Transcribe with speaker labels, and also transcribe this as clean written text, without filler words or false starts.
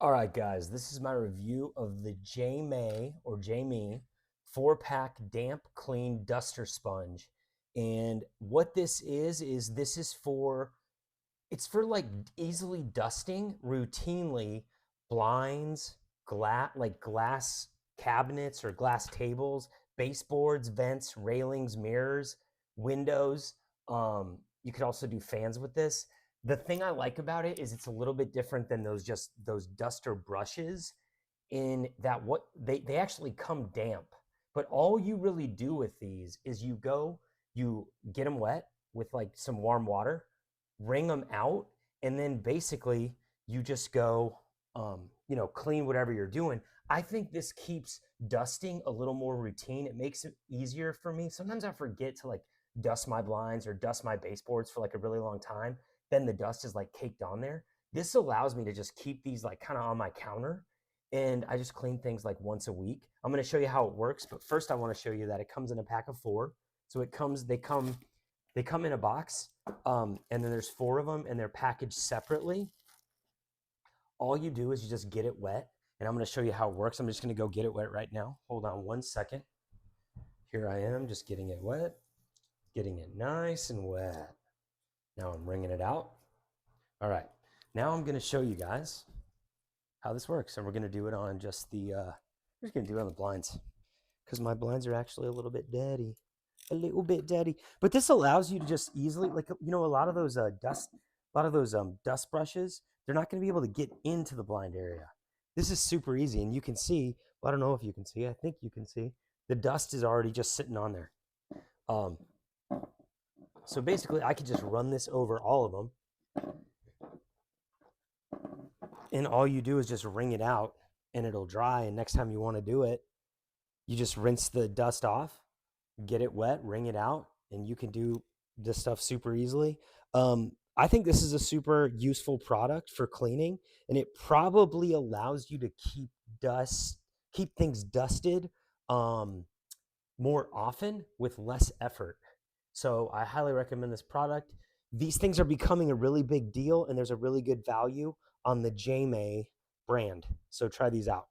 Speaker 1: All right, guys, this is my review of the Jeymei or Jeymei 4-pack damp clean duster sponge. And what this is this is for it's for like easily dusting routinely blinds, glass cabinets or glass tables, baseboards, vents, railings, mirrors, windows. You could also do fans with this. The thing I like about it is it's a little bit different than those duster brushes in that what they actually come damp. But all you really do with these is you get them wet with like some warm water, wring them out, and then basically you just go, clean whatever you're doing. I think this keeps dusting a little more routine. It makes it easier for me. Sometimes I forget to like dust my blinds or dust my baseboards for like a really long time. Then the dust is like caked on there. This allows me to just keep these like kind of on my counter, and I just clean things like once a week. I'm going to show you how it works, but first I want to show you that it comes in a pack of 4. So they come in a box, and then there's 4 of them, and they're packaged separately. All you do is you just get it wet, and I'm going to show you how it works. I'm just going to go get it wet right now. Hold on one second. Here I am, just getting it wet, getting it nice and wet. Now I'm wringing it out. All right, now I'm going to show you guys how this works, and we're going to do it on just we're just going to do it on the blinds because my blinds are actually a little bit dirty. But this allows you to just easily, like, a lot of those dust brushes, they're not going to be able to get into the blind area. This is super easy, and you can see, well, I don't know if you can see, I think you can see, the dust is already just sitting on there. So basically I could just run this over all of them, and all you do is just wring it out and it'll dry, and next time you want to do it, you just rinse the dust off, get it wet, wring it out, and you can do this stuff super easily. I think this is a super useful product for cleaning, and it probably allows you to keep things dusted more often with less effort. So I highly recommend this product. These things are becoming a really big deal, and there's a really good value on the Jeymei brand. So try these out.